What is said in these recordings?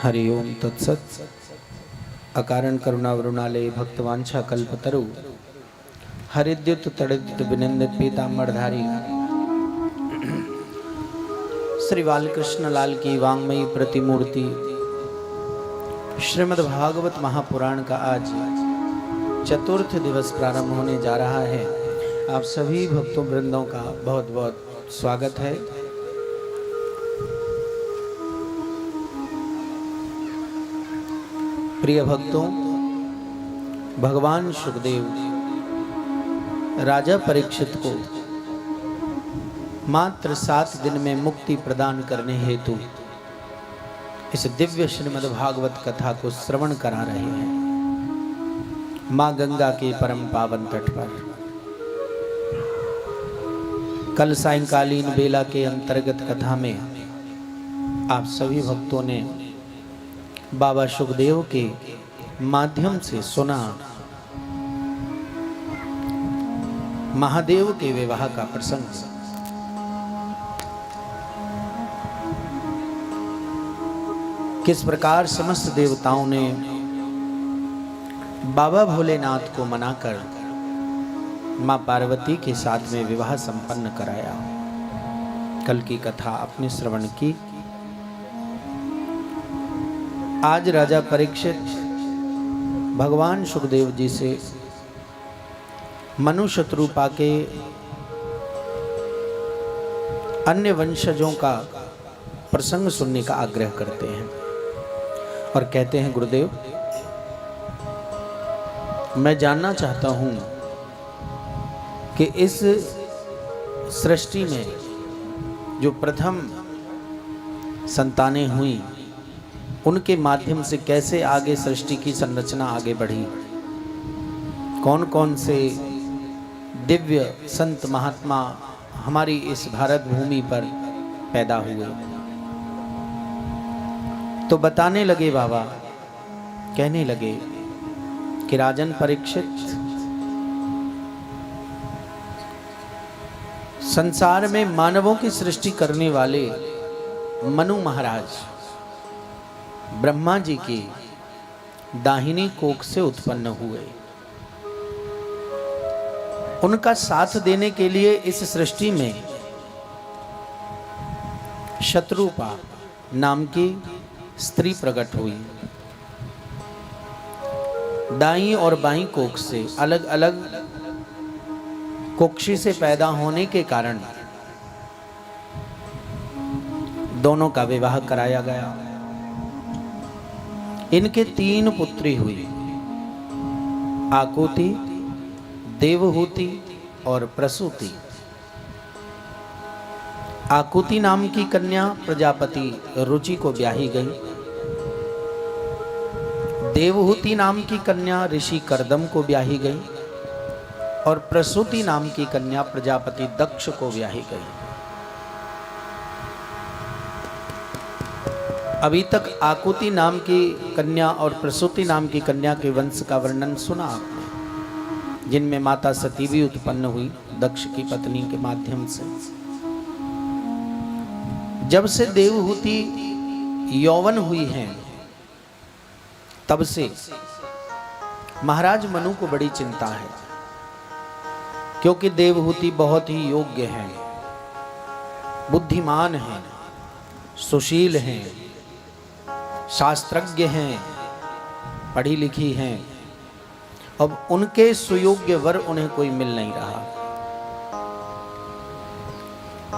हरि ओम तत्सत। अकारण करुणावरुणालय भक्तवांछा कल्पतरु हरिद्युत तड़ित विनिंदित पीताम्बरधारी श्री बालकृष्ण लाल की वांगमयी प्रतिमूर्ति श्रीमद् भागवत महापुराण का आज चतुर्थ दिवस प्रारंभ होने जा रहा है। आप सभी भक्तों वृंदों का बहुत बहुत स्वागत है। प्रिय भक्तों, भगवान सुखदेव राजा परीक्षित को मात्र 7 दिन में मुक्ति प्रदान करने हेतु इस दिव्य श्रीमद् भागवत कथा को श्रवण करा रहे हैं मां गंगा के परम पावन तट पर। कल सायंकालीन बेला के अंतर्गत कथा में आप सभी भक्तों ने बाबा सुखदेव के माध्यम से सुना महादेव के विवाह का प्रसंग। किस प्रकार समस्त देवताओं ने बाबा भोलेनाथ को मनाकर मां पार्वती के साथ में विवाह संपन्न कराया। कल की कथा आपने श्रवण की। आज राजा परीक्षित भगवान सुखदेव जी से मनुष्य रूपा के अन्य वंशजों का प्रसंग सुनने का आग्रह करते हैं और कहते हैं, गुरुदेव, मैं जानना चाहता हूं कि इस सृष्टि में जो प्रथम संतानें हुई उनके माध्यम से कैसे आगे सृष्टि की संरचना आगे बढ़ी, कौन कौन से दिव्य संत महात्मा हमारी इस भारत भूमि पर पैदा हुए। तो बताने लगे बाबा, कहने लगे कि राजन परीक्षित, संसार में मानवों की सृष्टि करने वाले मनु महाराज ब्रह्मा जी की दाहिनी कोख से उत्पन्न हुए। उनका साथ देने के लिए इस सृष्टि में शत्रुपा नाम की स्त्री प्रकट हुई। दाईं और बाईं कोख से अलग अलग कोक्षी से पैदा होने के कारण दोनों का विवाह कराया गया। इनके 3 पुत्री हुई, आकुति, देवहूति और प्रसूति। आकुति नाम की कन्या प्रजापति रुचि को ब्याही गई। देवहूति नाम की कन्या ऋषि कर्दम को ब्याही गई और प्रसूति नाम की कन्या प्रजापति दक्ष को ब्याही गई। अभी तक आकुति नाम की कन्या और प्रसूति नाम की कन्या के वंश का वर्णन सुना आपने, जिनमें माता सती भी उत्पन्न हुई दक्ष की पत्नी के माध्यम से। जब से देवहूति यौवन हुई हैं, तब से महाराज मनु को बड़ी चिंता है, क्योंकि देवहूति बहुत ही योग्य हैं, बुद्धिमान हैं, सुशील हैं, शास्त्रज्ञ हैं, पढ़ी लिखी हैं। अब उनके सुयोग्य वर उन्हें कोई मिल नहीं रहा।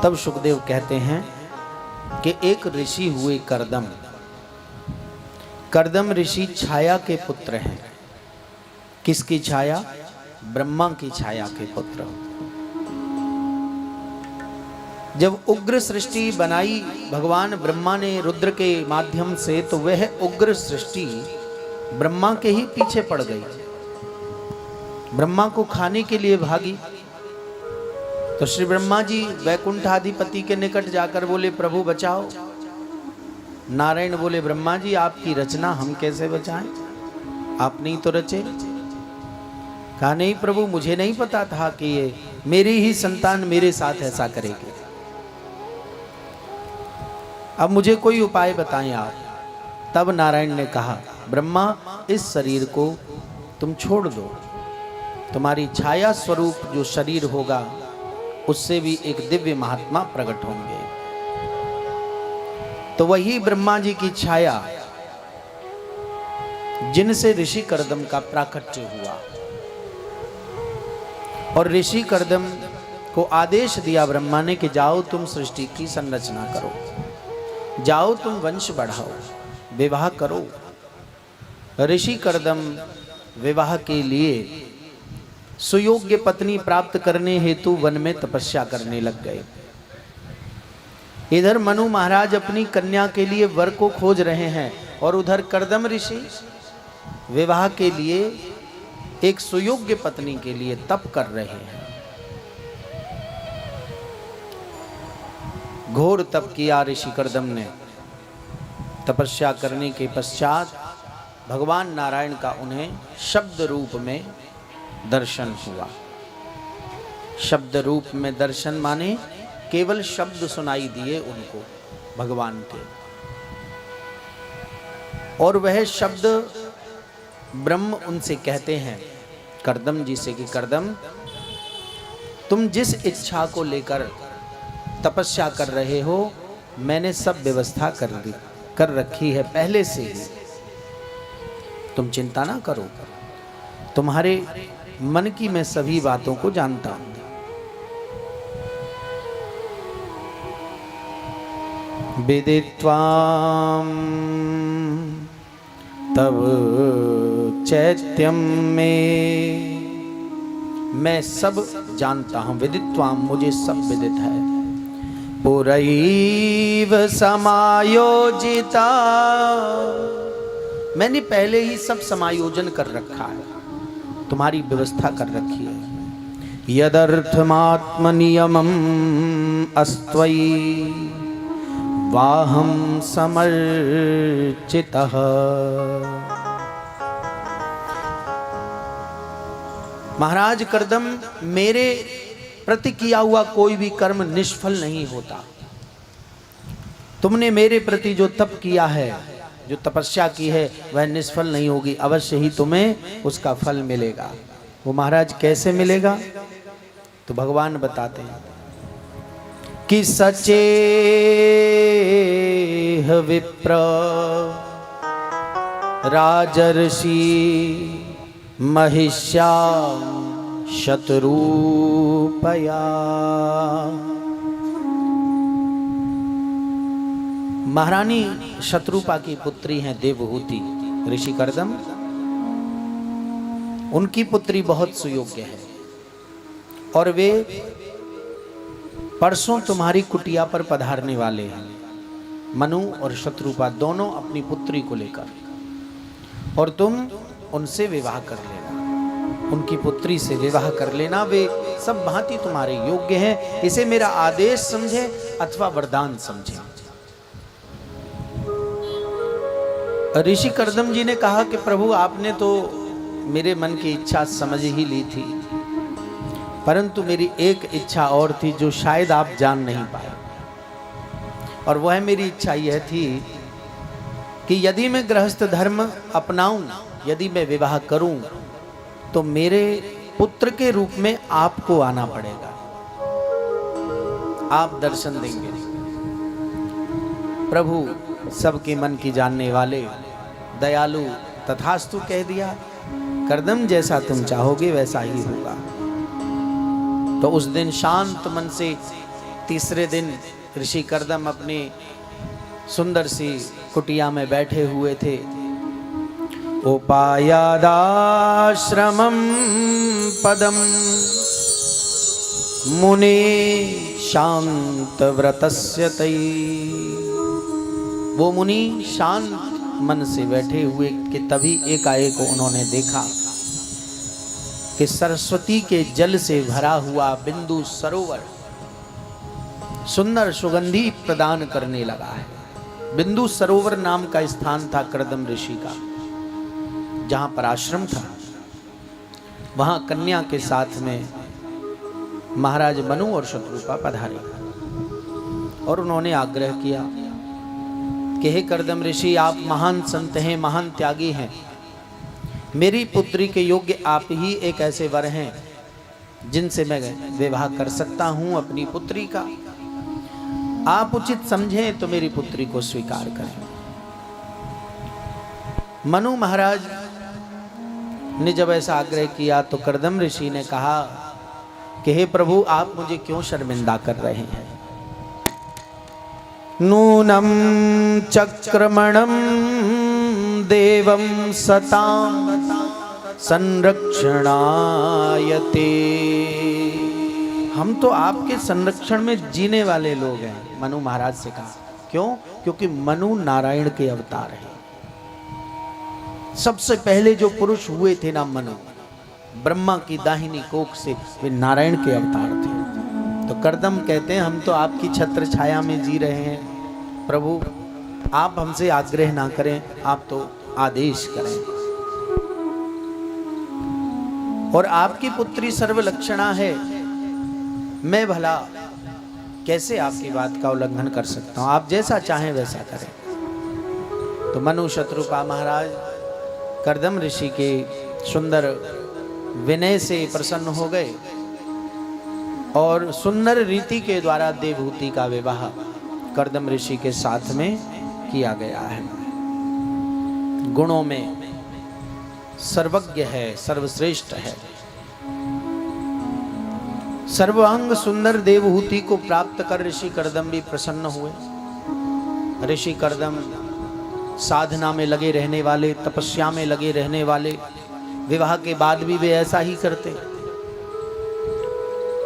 तब सुखदेव कहते हैं कि एक ऋषि हुए कर्दम। कर्दम ऋषि छाया के पुत्र हैं। किसकी छाया? ब्रह्मा की छाया के पुत्र। जब उग्र सृष्टि बनाई भगवान ब्रह्मा ने रुद्र के माध्यम से, तो वह उग्र सृष्टि ब्रह्मा के ही पीछे पड़ गई, ब्रह्मा को खाने के लिए भागी। तो श्री ब्रह्मा जी वैकुंठाधिपति के निकट जाकर बोले, प्रभु बचाओ। नारायण बोले, ब्रह्मा जी आपकी रचना हम कैसे बचाएं, आपने ही तो रचे। कहा, नहीं प्रभु, मुझे नहीं पता था कि ये मेरी ही संतान मेरे साथ ऐसा करेगी। अब मुझे कोई उपाय बताएं आप। तब नारायण ने कहा, ब्रह्मा इस शरीर को तुम छोड़ दो, तुम्हारी छाया स्वरूप जो शरीर होगा उससे भी एक दिव्य महात्मा प्रकट होंगे। तो वही ब्रह्मा जी की छाया जिनसे ऋषि कर्दम का प्राकट्य हुआ, और ऋषि कर्दम को आदेश दिया ब्रह्मा ने कि जाओ तुम सृष्टि की संरचना करो, जाओ तुम वंश बढ़ाओ, विवाह करो। ऋषि कर्दम विवाह के लिए सुयोग्य पत्नी प्राप्त करने हेतु वन में तपस्या करने लग गए। इधर मनु महाराज अपनी कन्या के लिए वर को खोज रहे हैं और उधर कर्दम ऋषि विवाह के लिए एक सुयोग्य पत्नी के लिए तप कर रहे हैं। घोर तप किया ऋषि कर्दम ने। तपस्या करने के पश्चात भगवान नारायण का उन्हें शब्द रूप में दर्शन हुआ। शब्द रूप में दर्शन माने केवल शब्द सुनाई दिए उनको भगवान के, और वह शब्द ब्रह्म उनसे कहते हैं कर्दम जी से कि कर्दम, तुम जिस इच्छा को लेकर तपस्या कर रहे हो मैंने सब व्यवस्था कर रखी है पहले से ही, तुम चिंता ना करो, तुम्हारे मन की मैं सभी बातों को जानता हूं। विदित्वां तब चैत्यम में, मैं सब जानता हूं, विदित्वां मुझे सब विदित है। पुरैव समायोजिता, मैंने पहले ही सब समायोजन कर रखा है, तुम्हारी व्यवस्था कर रखी है। यदर्थमात्मनियमम् अस्त्वयि वाहं समर्चितः। महाराज कर्दम, मेरे प्रति किया हुआ कोई भी कर्म निष्फल नहीं होता। तुमने मेरे प्रति जो तप किया है, जो तपस्या की है, वह निष्फल नहीं होगी, अवश्य ही तुम्हें उसका फल मिलेगा। वो महाराज कैसे मिलेगा? तो भगवान बताते हैं कि सचेह विप्र राजर्षि महिष्यां शतरूपया। महारानी शत्रुपा की पुत्री हैं देवहूति ऋषि कर्दम। उनकी पुत्री बहुत सुयोग्य है और वे परसों तुम्हारी कुटिया पर पधारने वाले हैं, मनु और शत्रुपा दोनों अपनी पुत्री को लेकर, और तुम उनसे विवाह कर लेना, उनकी पुत्री से विवाह कर लेना। वे सब भांति तुम्हारे योग्य हैं, इसे मेरा आदेश समझे अथवा वरदान समझे। ऋषि कर्दम जी ने कहा कि प्रभु, आपने तो मेरे मन की इच्छा समझ ही ली थी, परंतु मेरी एक इच्छा और थी जो शायद आप जान नहीं पाए, और वह मेरी इच्छा यह थी कि यदि मैं गृहस्थ धर्म अपनाऊं, यदि मैं विवाह करूं, तो मेरे पुत्र के रूप में आपको आना पड़ेगा, आप दर्शन देंगे। प्रभु सबके मन की जानने वाले दयालु तथास्तु कह दिया, कर्दम जैसा तुम चाहोगे वैसा ही होगा। तो उस दिन शांत मन से तीसरे दिन ऋषि कर्दम अपने सुंदर सी कुटिया में बैठे हुए थे। उपायादाश्रमं पदम मुने शांत व्रतस्य तै। वो मुनि शांत मन से बैठे हुए कि तभी एकाएक उन्होंने देखा कि सरस्वती के जल से भरा हुआ बिंदु सरोवर सुंदर सुगंधी प्रदान करने लगा है। बिंदु सरोवर नाम का स्थान था कर्दम ऋषि का, जहां पर आश्रम था। वहां कन्या के साथ में महाराज मनु और शत्रुपा पधारे और उन्होंने आग्रह किया कि हे कर्दम ऋषि, आप महान संत हैं, महान त्यागी हैं, मेरी पुत्री के योग्य आप ही एक ऐसे वर हैं जिनसे मैं विवाह कर सकता हूं अपनी पुत्री का। आप उचित समझें तो मेरी पुत्री को स्वीकार करें। मनु महाराज ने जब ऐसा आग्रह किया तो कर्दम ऋषि ने कहा कि हे प्रभु, आप मुझे क्यों शर्मिंदा कर रहे हैं। नूनम चक्रमणम देवं सतां संरक्षणायते। हम तो आपके संरक्षण में जीने वाले लोग हैं, मनु महाराज से कहा। क्यों? क्योंकि मनु नारायण के अवतार हैं। सबसे पहले जो पुरुष हुए थे ना मनु, ब्रह्मा की दाहिनी कोख से, वे नारायण के अवतार थे। तो कर्दम कहते हैं हम तो आपकी छत्र छाया में जी रहे हैं प्रभु, आप हमसे आग्रह ना करें, आप तो आदेश करें। और आपकी पुत्री सर्वलक्षणा है, मैं भला कैसे आपकी बात का उल्लंघन कर सकता हूं। आप जैसा चाहें वैसा करें। तो मनु शत्रुपा महाराज कर्दम ऋषि के सुंदर विनय से प्रसन्न हो गए और सुंदर रीति के द्वारा देवहूति का विवाह कर्दम ऋषि के साथ में किया गया है। गुणों में सर्वज्ञ है, सर्वश्रेष्ठ है। सर्वांग सुंदर देवहूति को प्राप्त कर ऋषि कर्दम भी प्रसन्न हुए। ऋषि कर्दम साधना में लगे रहने वाले, तपस्या में लगे रहने वाले, विवाह के बाद भी वे ऐसा ही करते।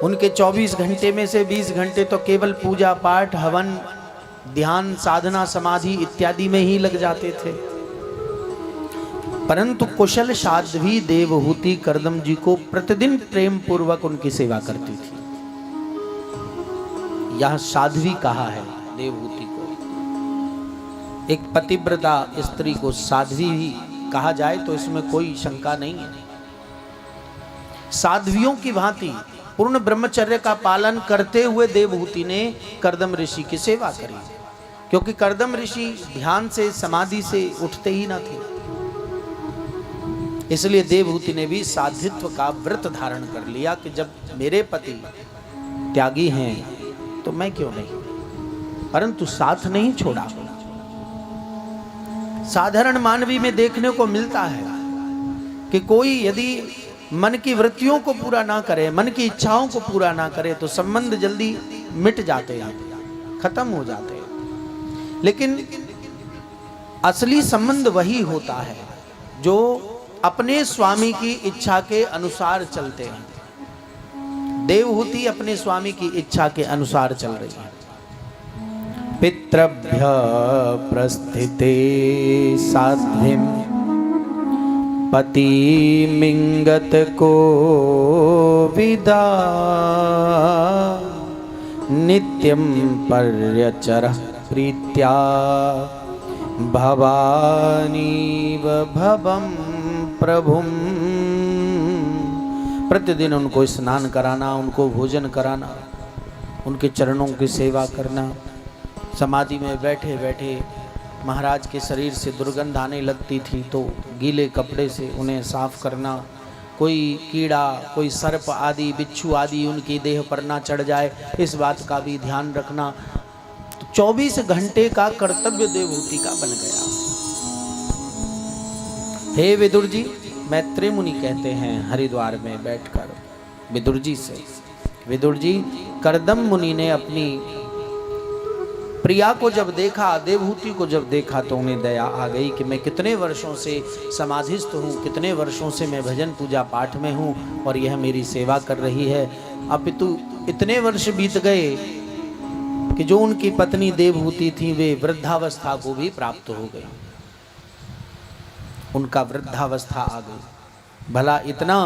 उनके 24 घंटे में से 20 घंटे तो केवल पूजा पाठ, हवन, ध्यान, साधना, समाधि इत्यादि में ही लग जाते थे। परंतु कुशल साध्वी देवहूति कर्दम जी को प्रतिदिन प्रेम पूर्वक उनकी सेवा करती थी। यह साध्वी कहा है देवहूति को। एक पतिव्रता स्त्री को साध्वी ही कहा जाए तो इसमें कोई शंका नहीं है। साध्वियों की भांति पूर्ण ब्रह्मचर्य का पालन करते हुए देवहूति ने कर्दम ऋषि की सेवा करी, क्योंकि कर्दम ऋषि ध्यान से, समाधि से उठते ही न थे। इसलिए देवहूति ने भी साधित्व का व्रत धारण कर लिया कि जब मेरे पति त्यागी हैं तो मैं क्यों नहीं, परंतु साथ नहीं छोड़ा। साधारण मानवी में देखने को मिलता है कि कोई यदि मन की वृत्तियों को पूरा ना करे, मन की इच्छाओं को पूरा ना करे तो संबंध जल्दी मिट जाते हैं, खत्म हो जाते हैं। लेकिन असली संबंध वही होता है जो अपने स्वामी की इच्छा के अनुसार चलते हैं। देवहूति अपने स्वामी की इच्छा के अनुसार चल रही है। पितृभ्य प्रस्थिते साध्वीं पतिमिंगत को विदा नित्यं पर्यचरः प्रीत्या भवानीव भवं प्रभुम। प्रतिदिन उनको स्नान कराना, उनको भोजन कराना, उनके चरणों की सेवा करना। समाधि में बैठे बैठे महाराज के शरीर से दुर्गंध आने लगती थी तो गीले कपड़े से उन्हें साफ करना। कोई कीड़ा, कोई सर्प आदि, बिच्छू आदि उनकी देह पर ना चढ़ जाए, इस बात का भी ध्यान रखना। तो 24 घंटे का कर्तव्य देवहूति का बन गया। हे विदुर जी, मैत्रेय मुनि कहते हैं हरिद्वार में बैठकर विदुर जी से, विदुर जी, कर्दम मुनि ने अपनी प्रिया को जब देखा, देवहूति को जब देखा तो उन्हें दया आ गई कि मैं कितने वर्षों से समाधिस्थ हूँ, कितने वर्षों से मैं भजन पूजा पाठ में हूँ और यह मेरी सेवा कर रही है। अपितु इतने वर्ष बीत गए कि जो उनकी पत्नी देवहूति थी वे वृद्धावस्था को भी प्राप्त हो गई, उनका वृद्धावस्था आ गई। भला इतना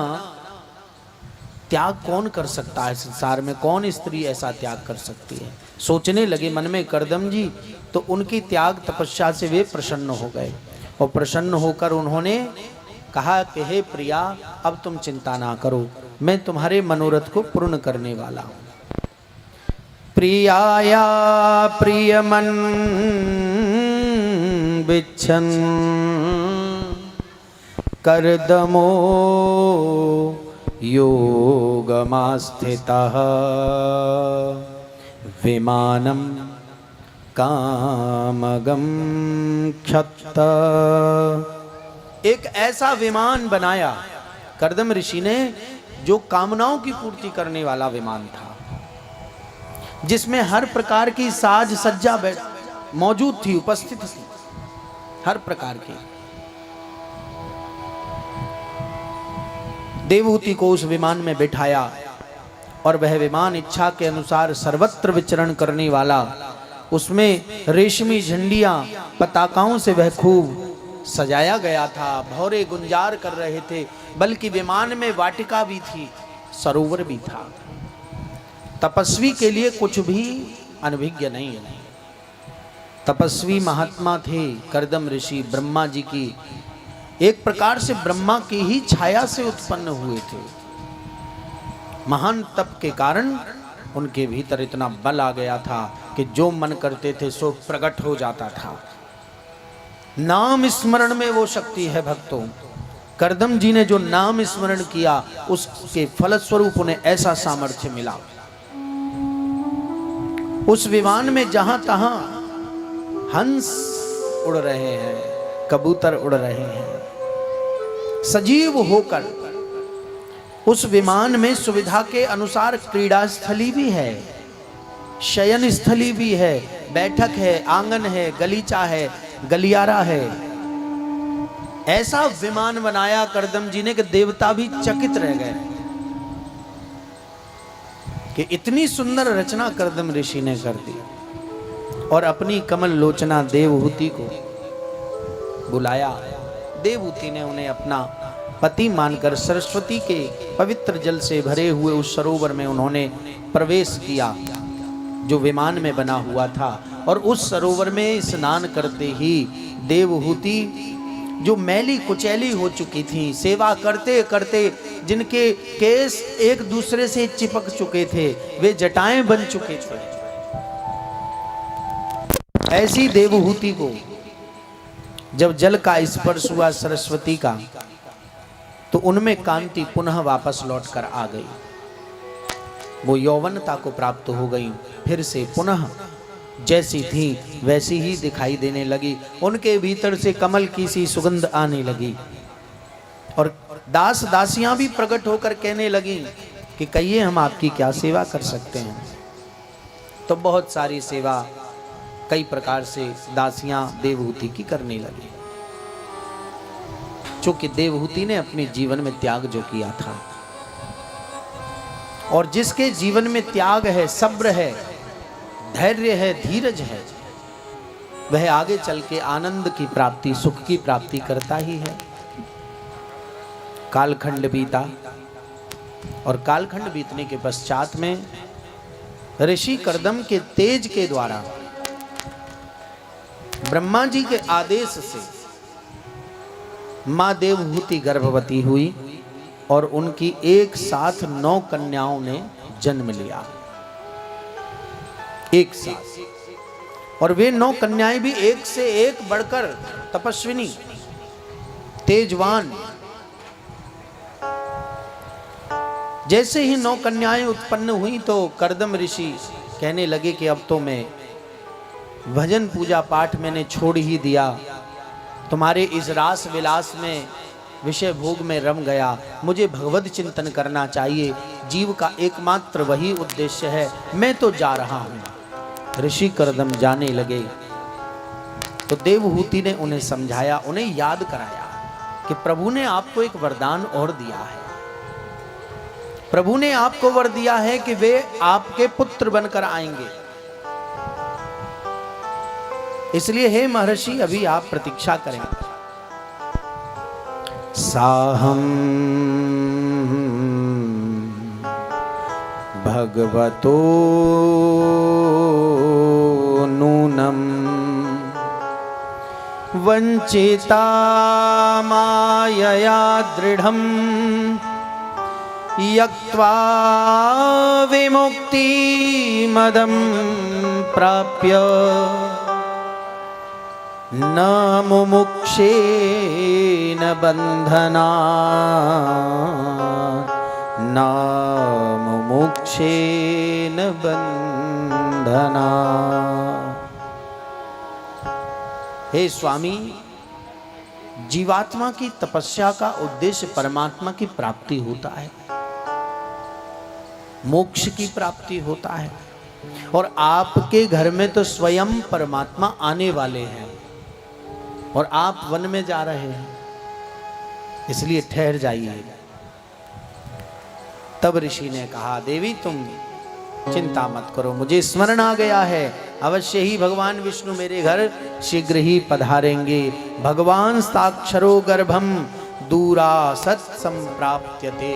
त्याग कौन कर सकता है संसार में? कौन स्त्री ऐसा त्याग कर सकती है? सोचने लगे मन में कर्दम जी, तो उनकी त्याग तपस्या से वे प्रसन्न हो गए और प्रसन्न होकर उन्होंने कहा कि हे प्रिया, अब तुम चिंता ना करो, मैं तुम्हारे मनोरथ को पूर्ण करने वाला हूँ। प्रियाया प्रियमन बिच्छन् कर्दमो योगमास्थितः विमानं कामगं क्षत्त। एक ऐसा विमान बनाया कर्दम ऋषि ने जो कामनाओं की पूर्ति करने वाला विमान था, जिसमें हर प्रकार की साज सज्जा मौजूद थी, उपस्थित थी, हर प्रकार की। देवहूति को उस विमान में बिठाया और वह विमान इच्छा के अनुसार सर्वत्र विचरण करने वाला, उसमें रेशमी झंडियां पताकाओं से वह खूब सजाया गया था। भौरे गुंजार कर रहे थे, बल्कि विमान में वाटिका भी थी, सरोवर भी था। तपस्वी के लिए कुछ भी अनभिज्ञ नहीं है। तपस्वी महात्मा थे कर्दम ऋषि, ब्रह्मा जी की एक प्रकार से ब्रह्मा की ही छाया से उत्पन्न हुए थे। महान तप के कारण उनके भीतर इतना बल आ गया था कि जो मन करते थे सो प्रकट हो जाता था। नाम स्मरण में वो शक्ति है भक्तों। कर्दम जी ने जो नाम स्मरण किया उसके फलस्वरूप उन्हें ऐसा सामर्थ्य मिला। उस विमान में जहां तहां हंस उड़ रहे हैं, कबूतर उड़ रहे हैं, सजीव होकर उस विमान में सुविधा के अनुसार क्रीड़ा स्थली भी है, शयन स्थली भी है, बैठक है, आंगन है, गलीचा है, गलियारा है। ऐसा विमान बनाया कर्दम जी ने कि देवता भी चकित रह गए कि इतनी सुंदर रचना कर्दम ऋषि ने कर दी। और अपनी कमल लोचना देवहूति को बुलाया। देवहूति ने उन्हें अपना पति मानकर सरस्वती के पवित्र जल से भरे हुए उस सरोवर में उन्होंने प्रवेश किया जो विमान में बना हुआ था। और उस सरोवर में स्नान करते ही देवहूति जो मैली कुचैली हो चुकी थी, सेवा करते करते जिनके केस एक दूसरे से चिपक चुके थे, वे जटाएं बन चुके थे, ऐसी देवहूति को जब जल का स्पर्श हुआ सरस्वती का, तो उनमें कांति पुनः वापस लौटकर आ गई। वो यौवनता को प्राप्त हो गई, फिर से पुनः जैसी थी वैसी ही दिखाई देने लगी। उनके भीतर से कमल की सी सुगंध आने लगी और दास दासियां भी प्रकट होकर कहने लगी कि कहिए हम आपकी क्या सेवा कर सकते हैं। तो बहुत सारी सेवा कई प्रकार से दासियां देवहूति की करने लगी, चूंकि देवहूति ने अपने जीवन में त्याग जो किया था। और जिसके जीवन में त्याग है, सब्र है, धैर्य है, धीरज है, वह आगे चल के आनंद की प्राप्ति, सुख की प्राप्ति करता ही है। कालखंड बीता और कालखंड बीतने के पश्चात में ऋषि कर्दम के तेज के द्वारा ब्रह्मा जी के आदेश से मां देवहूति गर्भवती हुई और उनकी एक साथ 9 कन्याओं ने जन्म लिया, एक साथ। और वे 9 कन्याएं भी एक से एक बढ़कर तपस्विनी, तेजवान। जैसे ही 9 कन्याएं उत्पन्न हुई तो कर्दम ऋषि कहने लगे कि अब तो मैं भजन पूजा पाठ मैंने छोड़ ही दिया, तुम्हारे इस रास विलास में, विषय भोग में रम गया, मुझे भगवत चिंतन करना चाहिए, जीव का एकमात्र वही उद्देश्य है, मैं तो जा रहा हूं। ऋषि कर्दम जाने लगे तो देवहूति ने उन्हें समझाया, उन्हें याद कराया कि प्रभु ने आपको एक वरदान और दिया है। प्रभु ने आपको वर दिया है कि वे आपके पुत्र बनकर आएंगे, इसलिए हे महर्षि अभी आप प्रतीक्षा करें। साहं भगवतो नूनं वंचिता मायया दृढ़ं यक्त्वा विमुक्ति। ' ' ' ' ' ' ' ' ' ' ' ' ' ' ' ' ' ' ' ' ' ' ' ' ' ' ' ' ' ' ' ' ' ' ' ' ' ' ' ' ' ' ' ' ' ' ' ' ' ' ' ' ' न मुमुक्षेन बंधना न मुमुक्षेन बंधना। हे स्वामी, जीवात्मा की तपस्या का उद्देश्य परमात्मा की प्राप्ति होता है, मोक्ष की प्राप्ति होता है। और आपके घर में तो स्वयं परमात्मा आने वाले हैं और आप वन में जा रहे हैं, इसलिए ठहर जाइए। तब ऋषि ने कहा, देवी तुम चिंता मत करो, मुझे स्मरण आ गया है, अवश्य ही भगवान विष्णु मेरे घर शीघ्र ही पधारेंगे। भगवान साक्षरो गर्भम दूरा सत संप्राप्यते।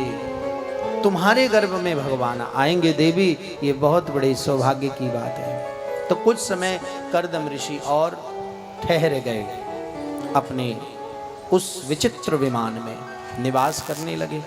तुम्हारे गर्भ में भगवान आएंगे देवी, ये बहुत बड़े सौभाग्य की बात है। तो कुछ समय कर्दम ऋषि और ठहर गए, अपने उस विचित्र विमान में निवास करने लगे।